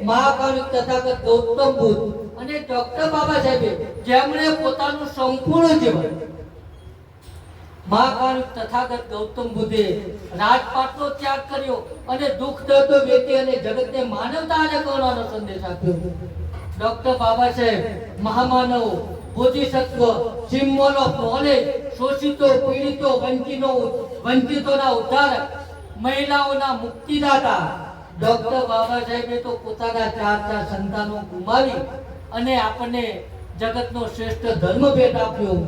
મહાકાળ તથાગત ગૌતમ બુદ્ધ અને ડોક્ટર બાબા સાહેબે જેમણે પોતાનું સંપૂર્ણ જીવન મહાકાળ તથાગત ગૌતમ બુદ્ધે રાજપાટનો ત્યાગ કર્યો અને દુઃખ દર્દ વેઠી અને જગતને માનવતા અને કરુણાનો સંદેશ આપ્યો. ડોક્ટર બાબા સાહેબ મહામાનવ, બોધિસત્વ, સિમ્બોલ ઓફ નોલેજ, શોષિતો, પીડિતો, વંચિતોના ઉદ્ધારક, મહિલાઓના મુક્તિદાતા. ડોક્ટર બાબા સાહેબે તો પોતાના ચાર સંતાનો ગુમાવી અને આપણને જગતનો શ્રેષ્ઠ ધર્મ ભેટ આપ્યો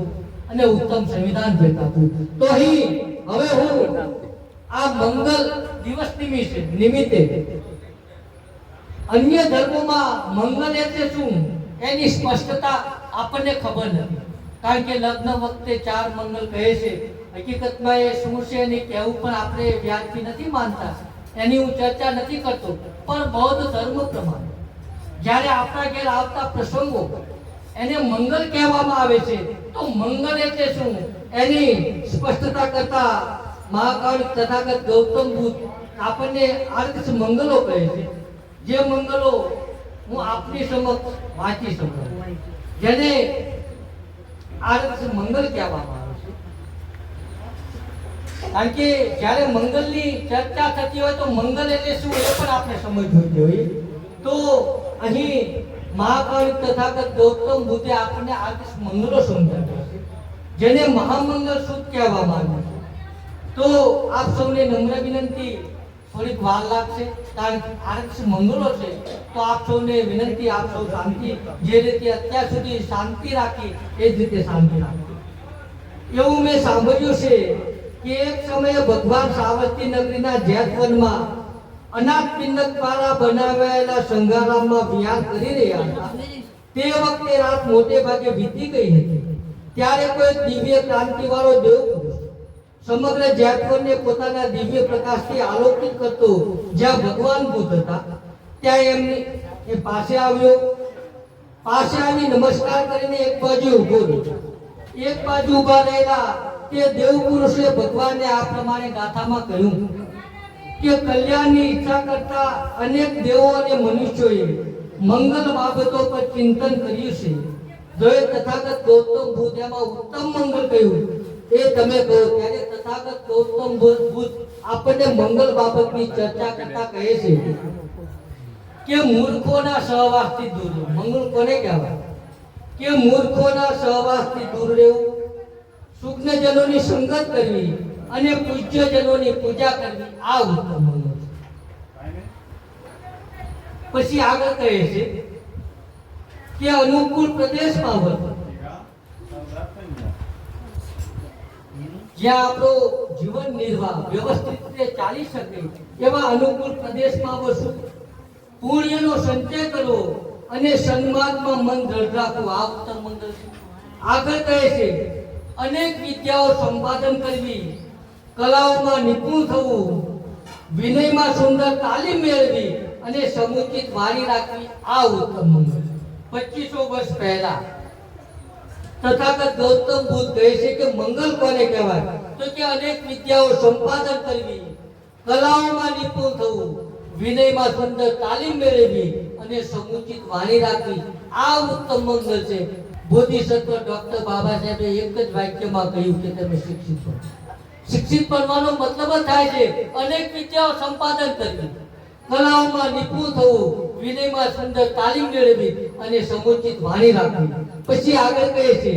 અને ઉત્તમ સંવિધાન ભેટ આપ્યું. તો હવે હું આ મંગલ દિવસ નિમિત્તે અન્ય ધર્મોમાં મંગલ એટલે શું એની સ્પષ્ટતા આપણને ખબર નથી. કારણ કે લગ્ન વખતે 4 મંગલ કહે છે. હકીકતમાં એ શું છે એની કહેવું પણ આપણે વ્યાજબી નથી માનતા, એની હું ચર્ચા નથી કરતો. પણ બૌદ્ધ ધર્મ પ્રમાણે જ્યારે આપણા ઘેર આવતા પ્રસંગો એને મંગલ કહેવામાં આવે છે. તો મંગલ એટલે શું એની સ્પષ્ટતા કરતા મહાકાળ તથાગત ગૌતમ બુદ્ધ આપણને આર્ષ મંગલો કહે છે. જે મંગલો હું આપની સમક્ષ વાંચી શકું, જેને આર્ષ મંગલ કહેવામાં આવે છે. કારણ કે જ્યારે મંગલની ચર્ચા થતી હોય તો મંગલ એટલે શું એ પણ આપણે સમજવું જોઈએ. તો અહીં મહાકાળ તથાગત ગૌતમ બુદ્ધે આપણને આર્ષ મંગલો સમજાવ્યા છે, જેને મહામંગલ સૂત્ર કહેવામાં આવે છે. તો આપ સૌને નમ્ર વિનંતી, થોડીક વાર લાગશે કારણ કે આર્ષ મંગલો છે. તો આપ સૌને વિનંતી, આપ સૌ શાંતિ, જે રીતે અત્યાર સુધી શાંતિ રાખી એ જ રીતે શાંતિ રાખી. એવું મેં સાંભળ્યું છે કે એક સમયે ભગવાન સાવસ્તી નગરીના જેતવનમાં અનાથ પિંડક દ્વારા બનાવેલા સંઘારામમાં વિહાર કરી રહ્યા હતા. તે વખતે રાત મોટે ભાગે વીતી ગઈ હતી. ત્યારે કોઈ દિવ્ય ક્રાંતિવાળો દેવ સમગ્ર જેતવનને પોતાના દિવ્ય પ્રકાશથી આલોકિત કરતો જ્યાં ભગવાન બુદ્ધ હતા ત્યાં એમની પાસે આવી નમસ્કાર કરીને એક બાજુ ઊભો રહ્યો. એક બાજુ ઊભા રહેલા તે દેવ પુરુષે ભગવાનને આ પ્રમાણે ગાથામાં કહ્યું કે કલ્યાણની ઈચ્છા કરતા અનેક દેવો અને મનુષ્યોએ મંગલ બાબતો પર ચિંતન કર્યું છે. જોએ તથાગત ગૌતમ બુદ્ધ એમાં ઉત્તમ મંગલ કહ્યું એ તમે કહો. ત્યારે તથાગત ગૌતમ બુદ્ધ આપણને મંગલ બાબતની ચર્ચા કરતા કહે છે કે મૂર્ખોના સહવાસથી દૂર રહેવું. મંગલ કોને કહેવાય? કે મૂર્ખોના સહવાસથી દૂર રહેવું, સુજ્ઞજનોની સંગત કરવી અને પૂજ્યજનોની પૂજા કરવી, આ ઉત્તમ મંગલ છે. પછી આગળ કહે છે કે અનુકૂળ પ્રદેશમાં વર્તવું, જ્યાં આપણો જીવન નિર્વાહ વ્યવસ્થિત રીતે ચાલી શકે એવા અનુકૂળ પ્રદેશમાં વસવું, પુણ્યનો સંચય કરવો અને સન્માનમાં મન દ્રઢ રાખવું, આ ઉત્તમ મંગલ છે. આગળ કહે છે અનેક વિદ્યાઓ સંપાદન કરવી, કલાઓમાં નિપુણ થવું, વિનયમાં સુંદર તાલીમ મેળવી અને સમુચિત વાણી રાખવી, આ ઉત્તમ મંગલ. 2500 વર્ષ પહેલા તથાગત ગૌતમ બુદ્ધ કહે છે કે મંગલ કોને કહેવાય? તો કે અનેક વિદ્યાઓ સંપાદન કરવી, કલાઓમાં નિપુણ થવું, વિનયમાં સુંદર તાલીમ મેળવવી અને સમુચિત વાણી રાખવી, આ ઉત્તમ મંગલ છે. બોધિસત્વ ડોક્ટર બાબા સાહેબે એક જ વાક્યમાં કહ્યું કે તમે શિક્ષિત બનો. શિક્ષિત બનવાનો મતલબ થાય છે અનેક વિદ્યાઓ સંપાદન કરવી, કલાઓમાં નિપુણ થવું, વિનયમાં સુંદર તાલીમ મેળવવી અને સમુચિત વાણી રાખવી. પછી આગળ કહે છે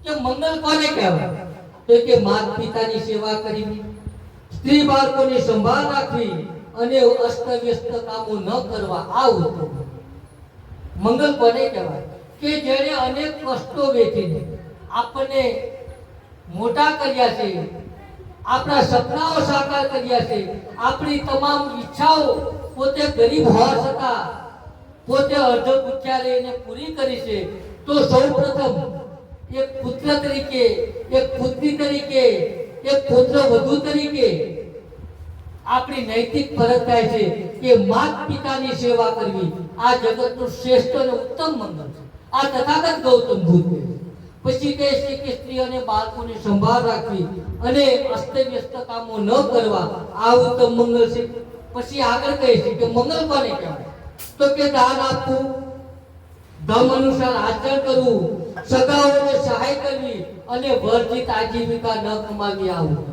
કે મંગલ કોને કહેવાય? તો કે માતા પિતાની સેવા કરવી, સ્ત્રી બાળકોની સંભાળ રાખવી અને અસ્તવ્યસ્ત કામો ન કરવા, આ ઉત્તમ મંગલ કોને કહેવાય? કે જેણે અનેક કષ્ટો વેઠીને આપણને મોટા કર્યા છે, આપણા સપનાઓ સાકાર કર્યા છે, આપણી તમામ ઈચ્છાઓ પોતે ગરીબ હોવા છતાં પોતે અર્ધ પૂછ્યા લઈને પૂરી કરી છે. તો સૌપ્રથમ એક પુત્ર તરીકે, એક પુત્રી તરીકે, એક પુત્ર વધુ તરીકે આપણી નૈતિક ફરજ થાય છે કે માતા પિતાની સેવા કરવી, આ જગતનું શ્રેષ્ઠ અને ઉત્તમ મંગલ છે. આ તથાગત ગૌતમ બુદ્ધ. પછી કહે છે કે સ્ત્રી અને બાળકોની સંભાળ રાખવી અને અસ્તવ્યસ્ત કામો ન કરવા, આ ઉત્તમ મંગલ છે. પછી આગળ કહે છે કે મંગલ કોને કહેવાય? તો કે દાન આપવું, ધર્મ અનુસાર આચરણ કરવું, સગાઓને સહાય કરવી અને વર્જિત આજીવિકા ન કમાવી આવું.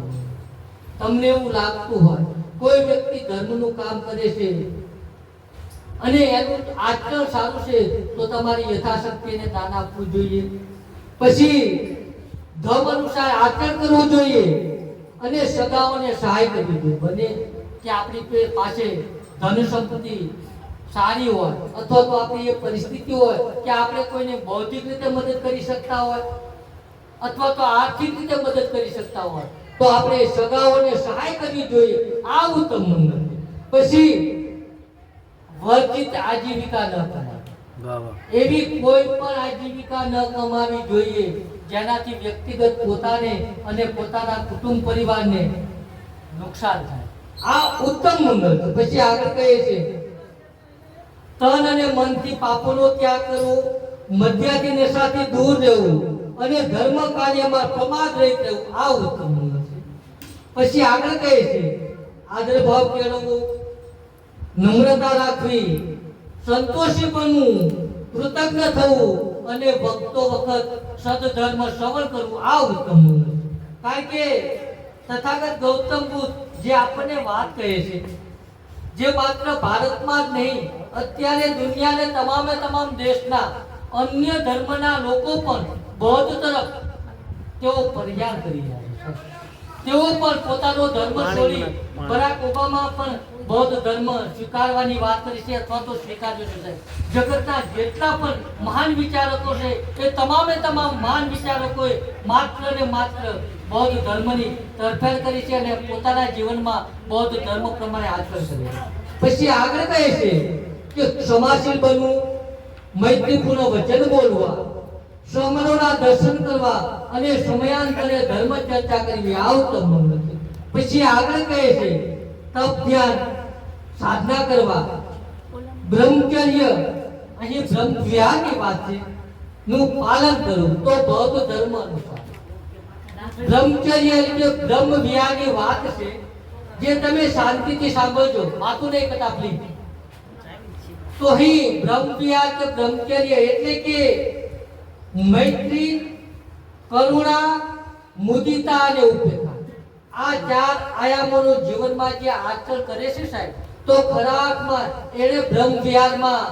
તમને એવું લાગતું હોય કોઈ વ્યક્તિ ધર્મનું કામ કરે છે અને એનું આચરણ સારું છે તો તમારી યથાશક્તિ એને દાન આપવું જોઈએ. પછી ધર્મ અનુસાર આચરણ કરવું જોઈએ અને સગાઓને સહાય કરવી જોઈએ. બને કે આપણી પાસે ધન સંપત્તિ સારી હોય અથવા તો આપણી એ પરિસ્થિતિ હોય કે આપણે કોઈને બૌદ્ધિક રીતે મદદ કરી શકતા હોય અથવા તો આર્થિક રીતે મદદ કરી શકતા હોય તો આપણે સગાઓને સહાય કરવી જોઈએ. આ ઉત્તમ મંગલ. પછી વર્જિત આજીવિકા ન કમાવી. એવી કોઈ પણ આજીવિકા ન કમાવી જોઈએ જેનાથી વ્યક્તિગત પોતાને અને પોતાના કુટુંબ પરિવારને નુકસાન થાય. આ ઉત્તમ મંગલ. પછી આગળ કહે છે તન અને મનથી પાપોનો ત્યાગ કરવો, મદ્યાથી નશાથી દૂર રહેવું અને ધર્મ કાર્યમાં પ્રમાદ રહિત રહેવું. આ ઉત્તમ મંગલ છે. પછી આગળ કહે છે આદરભાવ કેળવવો, નમ્રતા રાખવી, સંતોષી બનવું, કૃતજ્ઞ થવું અને ભક્તો વખત સદધર્મ શ્રવણ કરવું. આ ઉત્તમ મંગલ છે. કારણ કે તથાગત ગૌતમ બુદ્ધ જે આપણને વાત કહે છે, જે માત્ર ભારતમાં જ નહીં અત્યારે દુનિયાને તમામ દેશના અન્ય ધર્મના લોકો પણ બૌદ્ધ તરફ તેઓ પ્રયાણ કરી રહ્યા છે. તેઓ પણ પોતાનો ધર્મ છોડી, બરાક ઓબામા પણ બૌદ્ધ ધર્મ સ્વીકારવાની વાત કરી છે અથવા તો સ્વીકાર્યો છે. જગતના જેટલા પણ મહાન વિચારકો છે એ તમામ મહાન વિચારકોએ માત્ર ને માત્ર બૌદ્ધ ધર્મની તરફેણ કરી છે અને પોતાના જીવનમાં બૌદ્ધ ધર્મ પ્રમાણે આચરણ કરે છે. પછી આગળ કહે છે કે ક્ષમાશીલ બનવું, મૈત્રીપૂર્ણ વચન બોલવા, સ્વમનોના દર્શન કરવા અને સમયાંતરે ધર્મ ચર્ચા કરવી. આ ઉત્તમ મંગલ છે. પછી આગળ કહે છે તપ ધ્યાન સાધના કરવા, બ્રહ્મચર્ય, અહીં બ્રહ્મ વિહારની વાત છે, નું પાલન કરવું. તો બૌદ્ધ ધર્મ અનુસાર બ્રહ્મચર્ય એટલે બ્રહ્મ વિહારની વાત છે જે તમે શાંતિથી સાંભળજો, માથું નહીં કટા પ્લીઝ. તો અહીં બ્રહ્મ વિહાર કે બ્રહ્મચર્ય એટલે કે મૈત્રી, કરુણા, મુદિતા અને ઉપેક્ષા. આ ચાર આયામોનું જીવનમાં જે આચરણ કરે છે સાહેબ, તો ખરા અર્થમાં એને બ્રહ્મ વિહારમાં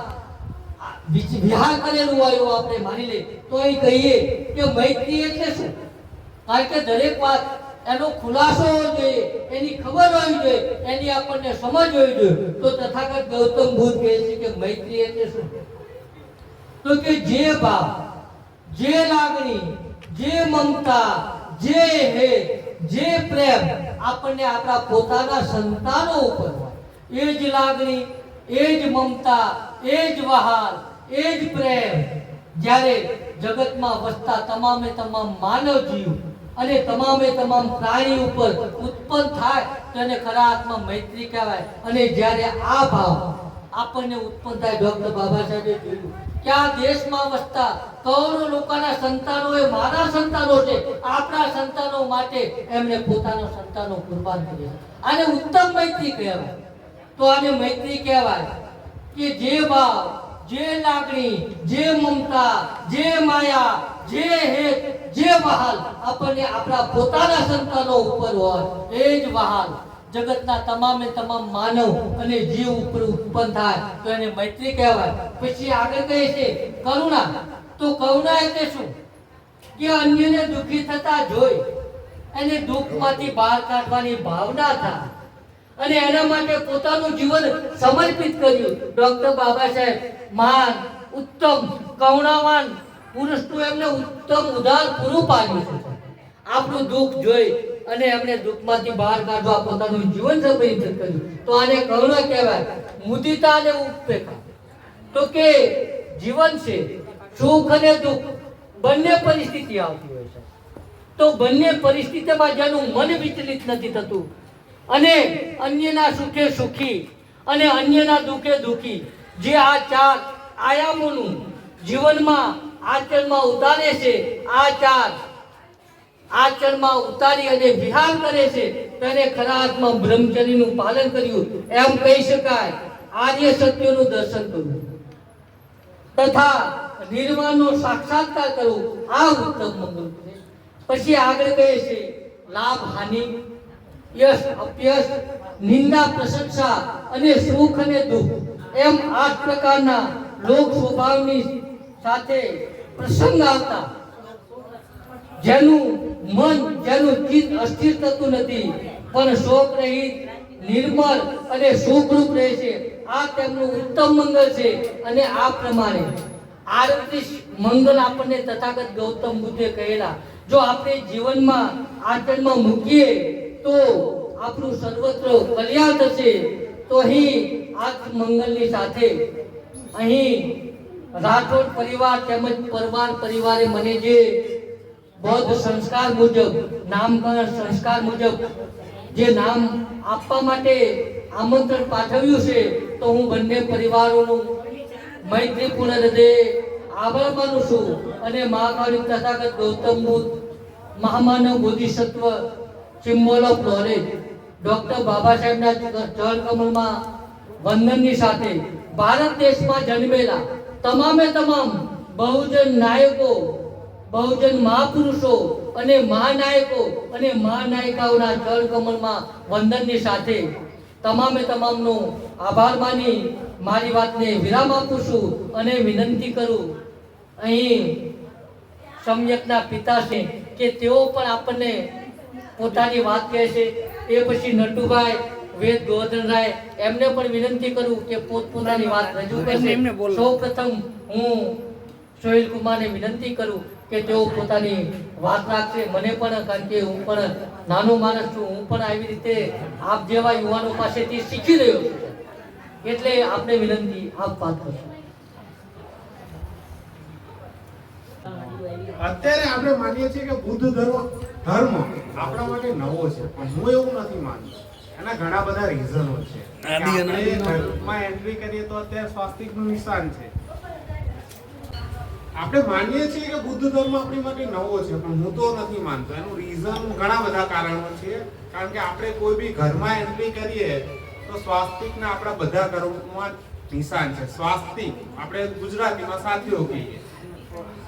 વિહાર કરેલું હોય એવું આપણે માની લઈએ તો એ કહીએ કે મૈત્રી એટલે શું. કારણ કે દરેક વાત એનો ખુલાસો હોવો જોઈએ, એની ખબર હોવી જોઈએ, એની આપણને સમજ હોવી જોઈએ. તો તથાગત ગૌતમ બુદ્ધ કહે છે કે મૈત્રી એટલે શું? તો કે જે ભાવ, જે લાગણી, જે મમતા, જે હેત, જે પ્રેમ આપણને આપણા પોતાના સંતાનો ઉપર હોય, એ જ લાગણી, એ જ મમતા, એ જ વહાલ, એ જ પ્રેમ જ્યારે જગતમાં વસતા તમામ માનવ જીવ અને તમામ પ્રાણી ઉપર ઉત્પન્ન થાય તો એને ખરા અર્થમાં મૈત્રી કહેવાય. અને જ્યારે આ ભાવ આપણને ઉત્પન્ન થાય, ડોક્ટર બાબા સાહેબે કહ્યું કે આ દેશમાં વસતા કરોડો લોકોના સંતાનો એ મારા સંતાનો છે, આપણા સંતાનો માટે એમણે પોતાના સંતાનો કુરબાન કર્યા. આને ઉત્તમ મૈત્રી કહેવાય. તો આને મૈત્રી કહેવાય કે જે ભાવ, જે લાગણી, જે મમતા, જે માયા, જે હેત, જે વહાલ આપણને આપણા પોતાના સંતાનો ઉપર હોય, એ જ વહાલ જગતના તમામ માનવ અને જીવ ઉપર ઉત્પન્ન થાય તો એને મૈત્રી કહેવાય. પછી આગળ કહે છે કરુણા. તો કરુણા એટલે શું? કે અન્યને દુઃખી થતા જોઈ એને દુઃખમાંથી બહાર કાઢવાની ભાવના થાય અને એના માટે પોતાનું જીવન સમર્પિત કર્યું. ડોક્ટર બાબા સાહેબ મહાન ઉત્તમ કરુણાવાન પુરુષનું એમને ઉત્તમ ઉદાહરણ પૂરું પાડ્યું છે. આપણું દુઃખ જોઈ અને એમણે દુઃખમાંથી બહાર કાઢવા પોતાનું જીવન સમર્પિત કર્યું. તો આને કરુણા કહેવાય. મુદિતા અને ઉપેક્ષા. તો કે જીવન છે, સુખ અને દુઃખ બંને પરિસ્થિતિ આવતી હોય છે. તો બંને પરિસ્થિતિમાં જેનું મન વિચલિત નથી થતું અને અન્યના સુખે સુખી અને અન્યના દુઃખે દુઃખી, જે આ ચાર આયામોનું જીવનમાં આચરણમાં ઉતારે છે, આ ચાર આચરણમાં ઉતારી અને વિહાર કરે છે, તેને ખરા અર્થમાં બ્રહ્મચર્યનું પાલન કર્યું એમ કહી શકાય. આર્ય સત્યનું દર્શન કરવું તથા નિર્વાણનો સાક્ષાત્કાર કરવો આ ઉત્તમ મંગલ છે. પછી આગળ કહે છે લાભ હાનિ, યશ અપયશ, નિંદા પ્રશંસા અને સુખ અને દુઃખ એમ 8 પ્રકારના લોક સ્વભાવની સાથે પ્રસંગ આવતા જેનું મન જેનું ચિત્ત અસ્થિર થતું નથી પણ શોક રહિત નિર્મળ અને સુખરૂપ રહે છે. આ તેમનું ઉત્તમ મંગલ છે. અને આ પ્રમાણે 38 મંગલ આપણને તથાગત ગૌતમ બુદ્ધે કહેલા જો આપણે જીવનમાં આચરણમાં મૂકીએ તો આપણું સર્વત્ર કલ્યાણ થશે. તો અહીં આ મંગલની સાથે અહીં રાઠોડ પરિવાર તેમજ પરમાર પરિવારે મને જે બૌદ્ધ સંસ્કાર મુજબ નામકરણ સંસ્કાર મુજબ જે નામ આપવા માટે આમંત્રણ પાઠવ્યું છે તો હું બંને પરિવારોનું મૈત્રીપૂર્ણ હૃદય આભાર માનું છું. અને મહાકાળી તથાગત ગૌતમ બુદ્ધ મહામાનવ બોધિસત્વ symbol of knowledge doctor Baba સાહેબના ચરણ કમળમાં વંદનની સાથે ભારત દેશમાં જન્મેલા તમામે તમામ બહુજન નાયકો, બહુજન મહાપુરુષો અને મહાનાયકો અને મહાનાયિકાઓના ચરણ કમળમાં વંદનની સાથે તમામે તમામનો આભાર માની મારી વાતને વિરામ આપું છું અને વિનંતી કરું અહીં સમ્યકના પિતા છે કે તેઓ પણ આપણને પોતાની વાત કહે છે. એ પછી નટુભાઈ વેદ ગોવર્ધનરાય એમને પણ વિનંતી કરું કે પોતપોતાની વાત રજૂ કરશે. સૌપ્રથમ હું સોહિલ કુમારને વિનંતી કરું કે તેઓ પોતાની વાત રાખશે. મને પણ કારણ કે હું પણ નાનો માણસ છું, હું પણ આવી રીતે આપ જેવા યુવાનો પાસેથી શીખી રહ્યો છું એટલે આપણે વિનંતી આપ વાત કરશો. અત્યારે આપણે માનીએ છીએ કે બુદ્ધ ધર્મ આપણા માટે નવો છે પણ હું એવું નથી માનતો. એના ઘણા બધા રીઝનો છે. આપણે ધર્મમાં એન્ટ્રી કરીએ તો અત્યારે સ્વાસ્તિકનું નિશાન છે. આપણે માનીએ છીએ કે બુદ્ધ ધર્મ આપણી માટે નવો છે પણ હું તો નથી માનતો. એનું રીઝન ઘણા બધા કારણો છે. કારણ કે આપણે કોઈ બી ઘરમાં એન્ટ્રી કરીએ તો સ્વાસ્તિકના આપણા બધા ઘરોમાં નિશાન છે. સ્વાસ્તિક આપણે ગુજરાતીમાં સાથીઓ કહીએ.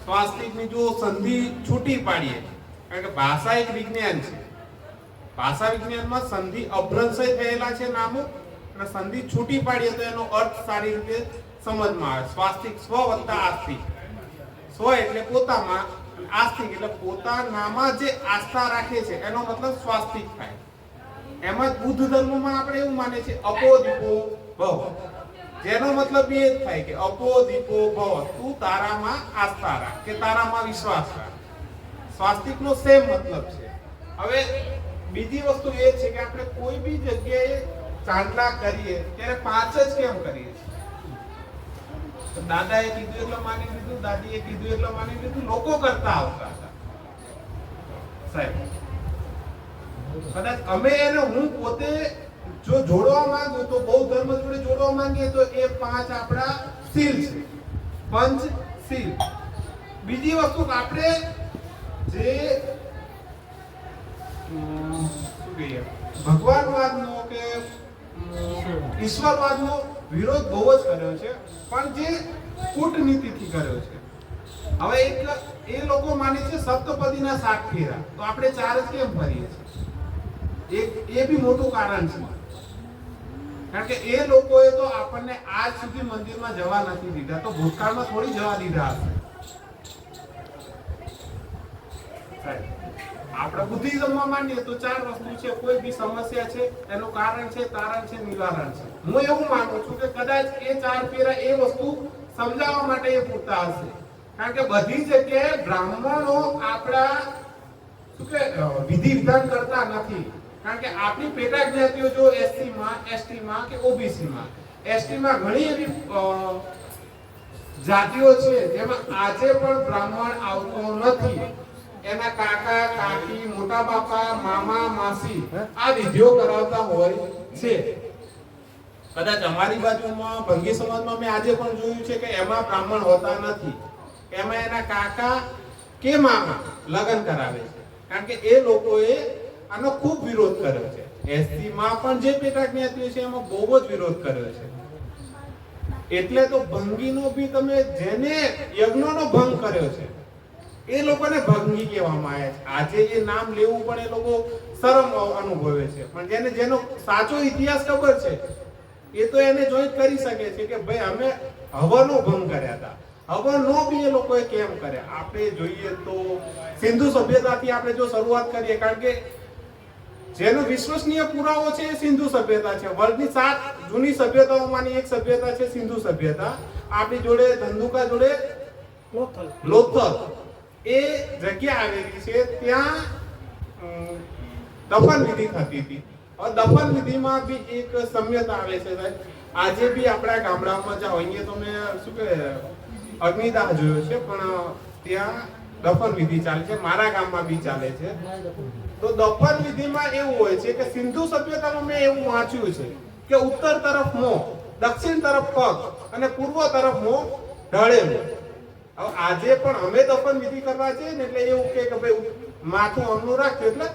સ્વાસ્તિકની જો સંધિ છૂટી પાડીએ કારણ કે ભાષા એક વિજ્ઞાન છે. ભાષા વિજ્ઞાનમાં સંધિ અભ્રંશય થયેલા છે નામો અને સંધિ છૂટી પાડીએ તો એનો અર્થ સારી રીતે સમજમાં આવે. સ્વાસ્તિક સ્વ વત્તા આસ્તિક. સ્વ એટલે પોતામાં, આસ્તિક એટલે પોતાનામાં જે આસ્થા રાખે છે એનો મતલબ સ્વાસ્તિક થાય. એમાં બુદ્ધ ધર્મમાં આપણે એવું માને છે અપો દીપો ભવ, જેનો મતલબ એ જ થાય કે અપો દીપો ભવ, તું તારામાં આસ્થા રાખ કે તારામાં વિશ્વાસ રાખ. સ્વાસ્તિકનો સેમ મતલબ છે. હવે બીજી વસ્તુ એ છે કે આપણે કોઈ બી જગ્યાએ ચાંદલા કરીએ ત્યારે 5 જ કેમ કરીએ છીએ? દાદાએ કીધું એટલે માની લીધું, દાદીએ કીધું એટલે માની લીધું, લોકો કરતા આવતા હતા સાહેબ. કદાચ અમે એને હું પોતે જો જોડવા માંગુ તો બૌદ્ધ ધર્મ જોડે જોડવા માંગીએ તો એ 5 આપણા સીલ છે, પંચ સીલ. બીજી વસ્તુ આપણે જે ભગવાનવાદનો કે ઈશ્વરવાદનો વિરોધ બહુ જ કર્યો છે પણ જે કૂટનીતિથી કર્યો છે. હવે એક એ લોકો માને છે સપ્તપદીના 7 ફેરા, તો આપણે 4 જ કેમ ફરીએ છીએ? એ બી મોટું કારણ છે. કારણ કે એ લોકોએ તો આપણને આજ સુધી મંદિરમાં જવા નથી દીધા, તો ભૂતકાળમાં થોડી જવા દીધા હશે. આપણે બુદ્ધિઝમમાં માનીએ તો 4 વસ્તુ છે. કોઈ બી સમસ્યા છે એનું કારણ છે, તારણ છે, નિવારણ છે. હું એવું માનું છું કે કદાચ એ 4 ફેરા એ વસ્તુ સમજાવવા માટે એ પૂરતા હશે. કારણ કે બધી જગ્યાએ બ્રાહ્મણો આપણા શું કે વિધિ વિધાન કરતા નથી. કારણ કે આપણી પેટા જ્ઞાતિઓ જો એસસી માં, એસટી માં કે ઓબીસી માં, એસટી માં ઘણી એવી જાતિઓ છે જેમાં આજે પણ બ્રાહ્મણ આવતો નથી. એના કાકા, કાકી, મોટા બાપા, મામા, માસી આ વિધિઓ કરાવતા હોય છે. કદાચ અમારી બાજુમાં ભંગી સમાજમાં મેં આજે પણ જોયું છે કે એમાં બ્રાહ્મણ હોતા નથી. એમાં એના કાકા કે મામા લગ્ન કરાવે છે. કારણ કે એ લોકોએ આનો ખૂબ વિરોધ કર્યો છે. એસટી માં પણ જે પેટા જ્ઞાતિઓ છે એમાં બહુ જ વિરોધ કર્યો છે. એટલે તો ભંગીનો બી તમે જેને યજ્ઞનો ભંગ કર્યો છે એ લોકોને ભંગી કહેવામાં આવે છે. આજે એ નામ લેવું પણ એ લોકો શરમ અનુભવે છે, પણ જેનો સાચો ઇતિહાસ ખબર છે એ તો એને જોઈ કરી શકે છે કે ભાઈ અમે હવનો ભંગ કર્યા હતા. હવનો બી એ લોકોએ કેમ કર્યા. આપણે જોઈએ તો સિંધુ સભ્યતાથી આપણે જો શરૂઆત કરીએ, કારણ કે જેનો વિશ્વસનીય પુરાવો છે એ સિંધુ સભ્યતા છે. વર્લ્ડની 7 જૂની સભ્યતાઓમાંની એક સભ્યતા છે સિંધુ સભ્યતા. આપણી જોડે ધંધુકા જોડે લોથલ એ જગ્યા આવેલી છે. ત્યાં દફન વિધિ થતી હતી. દફન વિધિમાં બી એક સમ્યતા આવે છે. આજે બી આપણા ગામડામાં જાઓ, અહીંયા તો મેં શું કે અગ્નિદાહ જોયો છે, પણ ત્યાં દફન વિધિ ચાલે છે. મારા ગામમાં બી ચાલે છે. તો દફન વિધિમાં એવું હોય છે કે સિંધુ સભ્યતામાં મેં એવું વાંચ્યું છે કે ઉત્તર તરફ મોં, દક્ષિણ તરફ પગ અને પૂર્વ તરફ મોં ઢળેલું. હવે આજે પણ અમે દફન વિધિ કરવા જઈએ ને એટલે એવું કે ભાઈ માથું અમનું રાખજો એટલે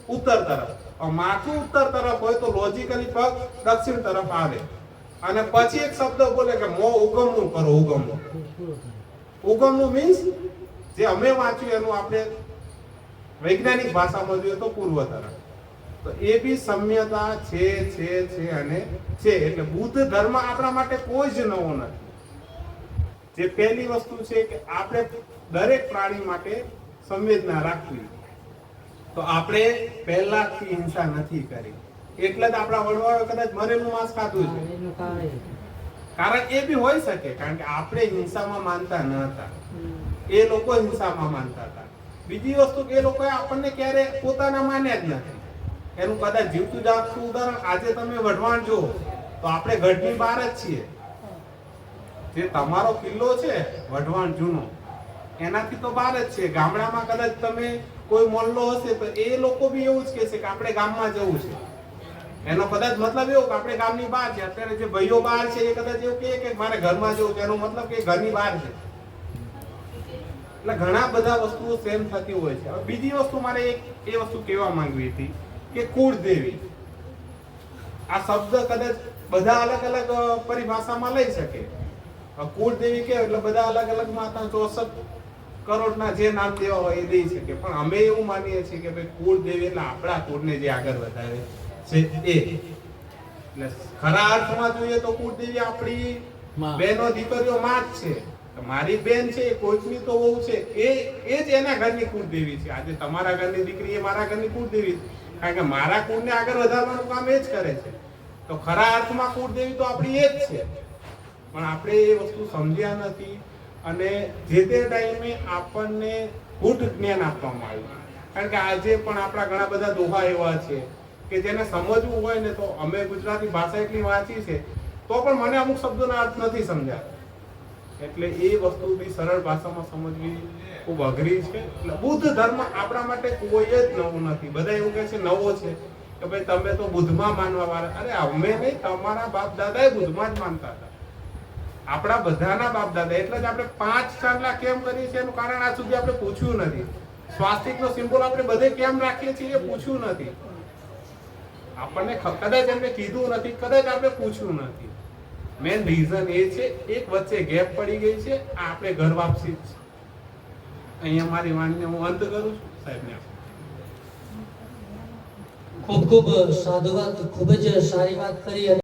ઉત્તર તરફ. માથું ઉત્તર તરફ હોય તો લોજિકલી પગ દક્ષિણ તરફ આવે, અને પછી એક શબ્દ બોલે કે મોં ઉગમનું કરો. ઉગમનું મીન્સ જે અમે વાંચ્યું એનું આપણે વૈજ્ઞાનિક ભાષામાં જોઈએ તો પૂર્વ તરફ. તો એ બી સામ્યતા છે અને છે. એટલે બુદ્ધ ધર્મ આપણા માટે કોઈ જ નવો નથી. જે પહેલી વસ્તુ છે કે આપણે દરેક પ્રાણી માટે સંવેદના રાખવી. તો આપણે પહેલાથી હિંસા નથી કરી, એટલે જ આપણા વડવાઓએ કદાચ મરેલું માંસ ખાધું છે. કારણ એ બી હોઈ શકે, કારણ કે આપણે હિંસામાં માનતા ન હતા, એ લોકો હિંસામાં માનતા હતા. બીજી વસ્તુ કે એ લોકોએ આપણને ક્યારે પોતાના માન્યા જ નથી. એનું કદાચ જીવતું જાગતું ઉદાહરણ આજે તમે વઢવાણ જો તો આપણે ગઢની બહાર જ છીએ. જે તમારો કિલ્લો છે વઢવાણ જૂનો, એનાથી તો બહાર જ છે. ગામડામાં કદાચ તમે કોઈ મોહલ્લો હશે તો એ લોકો બી એવું જ કહેશે કે આપણે ગામમાં જવું છે. એનો કદાચ મતલબ એવો કે આપણે ગામની બહાર છે. અત્યારે જે ભાઈઓ બહાર છે એ કદાચ એવું કહે કે મારે ઘરમાં જવું છે, એનો મતલબ કે ઘરની બહાર છે. એટલે ઘણા બધા વસ્તુઓ સેમ થતી હોય છે. હવે બીજી વસ્તુ મારે એ વસ્તુ કહેવા માંગવી હતી કે કુળદેવી આ શબ્દ કદાચ બધા અલગ અલગ પરિભાષામાં લઈ શકે. કુળદેવી કે એટલે બધા અલગ અલગ માતા 64 કરોડના જે નામ દેવા હોય એ દઈ શકે, પણ અમે એવું માનીએ છીએ કે ભાઈ કુળદેવી એટલે આપણા કુળને જે આગળ વધારે છે એ. એટલે ખરા અર્થમાં જોઈએ તો કુળદેવી આપણી બહેનો દીકરીઓ માં જ છે. મારી બેન છે કોઈકની તો વહુ છે, એ જ એના ઘરની કુળદેવી છે. આજે તમારા ઘરની દીકરી એ મારા ઘરની કુળદેવી છે, કારણ કે મારા કુળને આગળ વધારવાનું કામ એ જ કરે છે. તો ખરા અર્થમાં કુળદેવી તો આપણી એ જ છે, પણ આપણે એ વસ્તુ સમજ્યા નથી. અને જે તે ટાઈમે આપણને ખોટ જ્ઞાન આપવામાં આવ્યું. કારણ કે આજે પણ આપણા ઘણા બધા દોહા એવા છે કે જેને સમજવું હોય ને, તો અમે ગુજરાતી ભાષા એટલી વાંચી છે તો પણ મને અમુક શબ્દોના અર્થ નથી સમજાતા. એટલે એ વસ્તુ બી સરળ ભાષામાં સમજવી ખૂબ અઘરી છે. એટલે બુદ્ધ ધર્મ આપણા માટે કોઈ જ નવું નથી. બધા એવું કહે છે નવો છે કે ભાઈ તમે તો બુદ્ધમાં માનવા વાળા. અરે અમે નહીં, તમારા બાપ દાદા બુદ્ધમાં જ માનતા હતા. આપણા બધાના બાપ દાદા. એટલે જ આપણે 5 ચાંદલા કેમ કરીએ છીએ એનું કારણ આજ સુધી આપણે પૂછ્યું નથી. સ્વાસ્તિકનો સિમ્બોલ આપણે બધે કેમ રાખીએ છીએ એ પૂછ્યું નથી. આપણને કદાચ એમને કીધું નથી, કદાચ આપણે પૂછ્યું નથી. મેન રીઝન એ છે એક વચ્ચે ગેપ પડી ગઈ છે. આ આપણે ઘર વાપસી જ. અહીંયા મારી વાણીને હું અંત કરું છું. સાહેબને ખૂબ ખૂબ સાધુવાદ, ખૂબ જ સારી વાત કરી.